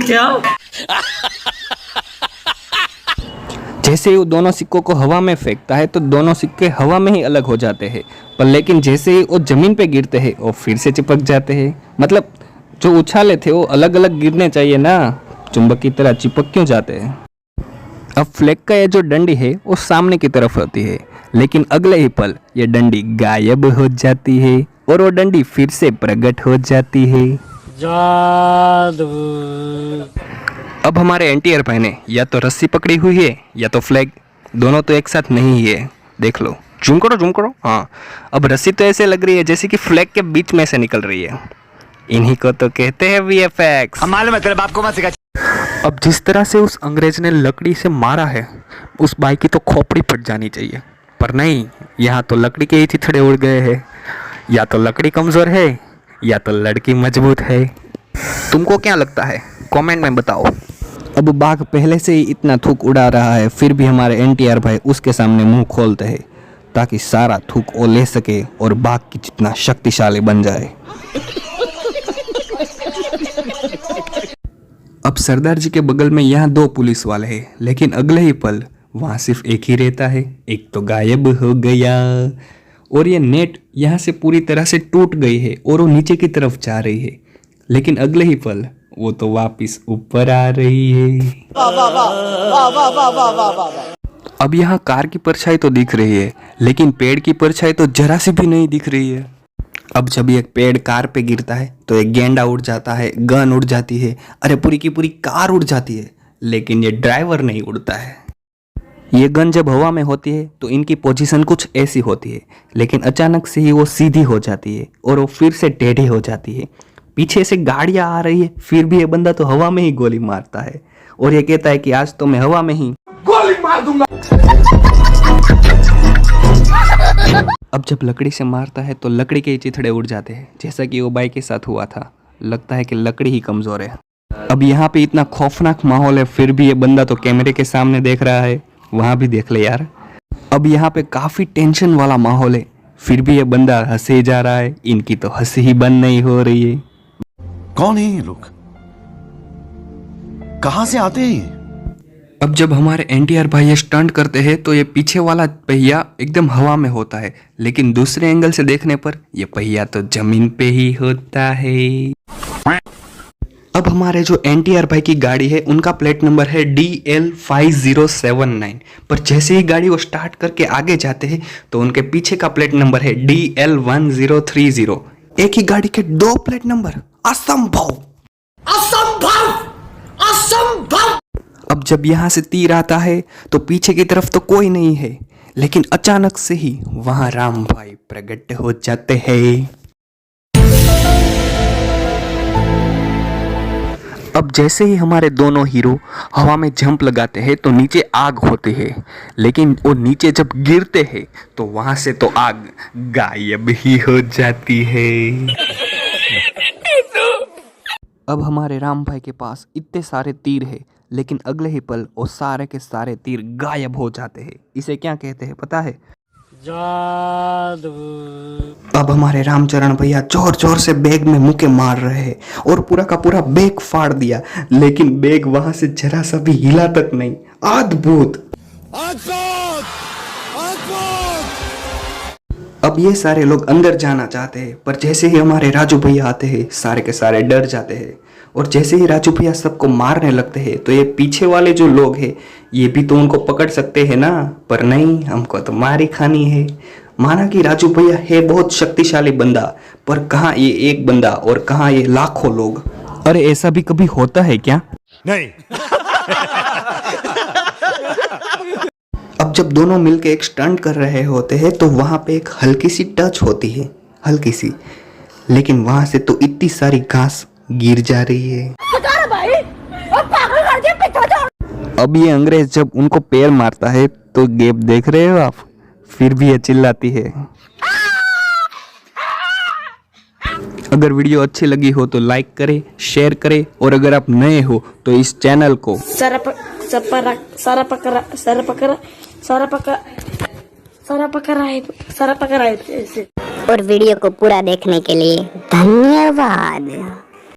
क्या? जैसे ही वो दोनों सिक्कों को हवा में फेंकता है तो दोनों सिक्के हवा में ही अलग हो जाते हैं, पर लेकिन जैसे ही वो जमीन पे गिरते हैं वो फिर से चिपक जाते हैं। मतलब जो उछाले थे वो अलग अलग गिरने चाहिए ना, चुंबक की तरह चिपक क्यों जाते हैं। अब फ्लैग का ये जो डंडी है वो सामने की तरफ होती है, लेकिन अगले ही पल ये डंडी गायब हो जाती है और वो डंडी फिर से प्रकट हो जाती है। जादू। अब हमारे एनटीआर भाई ने या तो रस्सी पकड़ी हुई है या तो फ्लैग, दोनों तो एक साथ नहीं है। देख लो, जूम करो। हाँ, अब रस्सी तो ऐसे लग रही है जैसे कि फ्लैग के बीच में से निकल रही है। इन्हीं को तो कहते हैं वीएफएक्स। हम मालूम है, तेरे बाप को मत सिखा। अब जिस तरह से उस अंग्रेज ने लकड़ी से मारा है, उस बाई की तो खोपड़ी फट जानी चाहिए, पर नहीं, यहाँ तो लकड़ी के ही चिथड़े उड़ गए हैं। या तो लकड़ी कमज़ोर है या तो लड़की मजबूत है। तुमको क्या लगता है, कमेंट में बताओ। अब बाघ पहले से ही इतना थूक उड़ा रहा है, फिर भी हमारे एनटीआर भाई उसके सामने मुंह खोलते हैं ताकि सारा थूक वो ले सके और बाघ की जितना शक्तिशाली बन जाए। अब सरदार जी के बगल में यहाँ 2 पुलिस वाले हैं, लेकिन अगले ही पल वहाँ सिर्फ एक ही रहता है। एक तो गायब हो गया और ये नेट यहाँ से पूरी तरह से टूट गई है और वो नीचे की तरफ जा रही है, लेकिन अगले ही पल वो तो वापिस ऊपर आ रही है। अब यहाँ कार की परछाई तो दिख रही है, लेकिन पेड़ की परछाई तो जरा सी भी नहीं दिख रही है। अब जब एक पेड़ कार पे गिरता है तो एक गेंडा उड़ जाता है, गन उड़ जाती है, अरे पूरी की पूरी कार उड़ जाती है, लेकिन ये ड्राइवर नहीं उड़ता है। ये गन जब हवा में होती है तो इनकी पोजीशन कुछ ऐसी होती है, लेकिन अचानक से ही वो सीधी हो जाती है और वो फिर से टेढ़ी हो जाती है। पीछे से गाड़ियाँ आ रही है, फिर भी ये बंदा तो हवा में ही गोली मारता है और ये कहता है कि आज तो मैं हवा में ही गोली मार दूंगा। अब जब लकड़ी से मारता है तो लकड़ी के चिथड़े उड़ जाते हैं, जैसा कि वो बाई के साथ हुआ था। लगता है कि लकड़ी ही कमजोर है। अब यहाँ पे इतना खौफनाक माहौल है, फिर भी ये बंदा तो कैमरे के सामने देख रहा है। वहाँ भी देख ले यार। अब यहाँ पे काफी टेंशन वाला माहौल है, फिर भी ये बंदा हंसे जा रहा है। इनकी तो हंसी ही बंद नहीं हो रही है। कौन है ये लोग, कहां से आते हैं? अब जब हमारे एनटीआर भाई ये स्टंट करते हैं तो ये पीछे वाला पहिया एकदम हवा में होता है, लेकिन दूसरे एंगल से देखने पर ये पहिया तो जमीन पे ही होता है। अब हमारे जो एनटीआर भाई की गाड़ी है उनका प्लेट नंबर है DL5079, पर जैसे ही गाड़ी वो स्टार्ट करके आगे जाते हैं तो उनके पीछे का प्लेट नंबर है DL1030। एक ही गाड़ी के 2 प्लेट नंबर, असंभव। अब जब यहाँ से तीर आता है तो पीछे की तरफ तो कोई नहीं है, लेकिन अचानक से ही वहां राम भाई प्रकट हो जाते हैं। अब जैसे ही हमारे दोनों हीरो हवा में जंप लगाते हैं तो नीचे आग होती है, लेकिन वो नीचे जब गिरते हैं तो वहां से तो आग गायब ही हो जाती है। अब हमारे राम भाई के पास इतने सारे तीर है, लेकिन अगले ही पल वो सारे के सारे तीर गायब हो जाते हैं। इसे क्या कहते हैं पता है? जादू। अब हमारे रामचरण भैया जोर जोर से बैग में मुक्के मार रहे हैं और पूरा का पूरा बैग फाड़ दिया, लेकिन बैग वहां से जरा सा भी हिला तक नहीं। अद्भुत। अब ये सारे लोग अंदर जाना चाहते हैं, पर जैसे ही हमारे राजू भैया आते हैं सारे के सारे डर जाते हैं, और जैसे ही राजू भैया सबको मारने लगते हैं तो ये पीछे वाले जो लोग हैं ये भी तो उनको पकड़ सकते हैं ना, पर नहीं, हमको तो मारी खानी है। माना कि राजू भैया है बहुत शक्तिशाली बंदा, पर कहाँ ये एक बंदा और कहाँ ये लाखों लोग। अरे ऐसा भी कभी होता है क्या? नहीं। अब जब दोनों मिलके एक स्टंट कर रहे होते हैं तो वहां पे एक हल्की सी टच होती है, हल्की सी, लेकिन वहां से तो इतनी सारी घास गिर जा रही है। अब ये अंग्रेज जब उनको पैर मारता है तो गैप देख रहे हो आप, फिर भी ये चिल्लाती है। अगर वीडियो अच्छी लगी हो तो लाइक करें, शेयर करें, और अगर आप नए हो तो इस चैनल को और वीडियो को पूरा देखने के लिए धन्यवाद।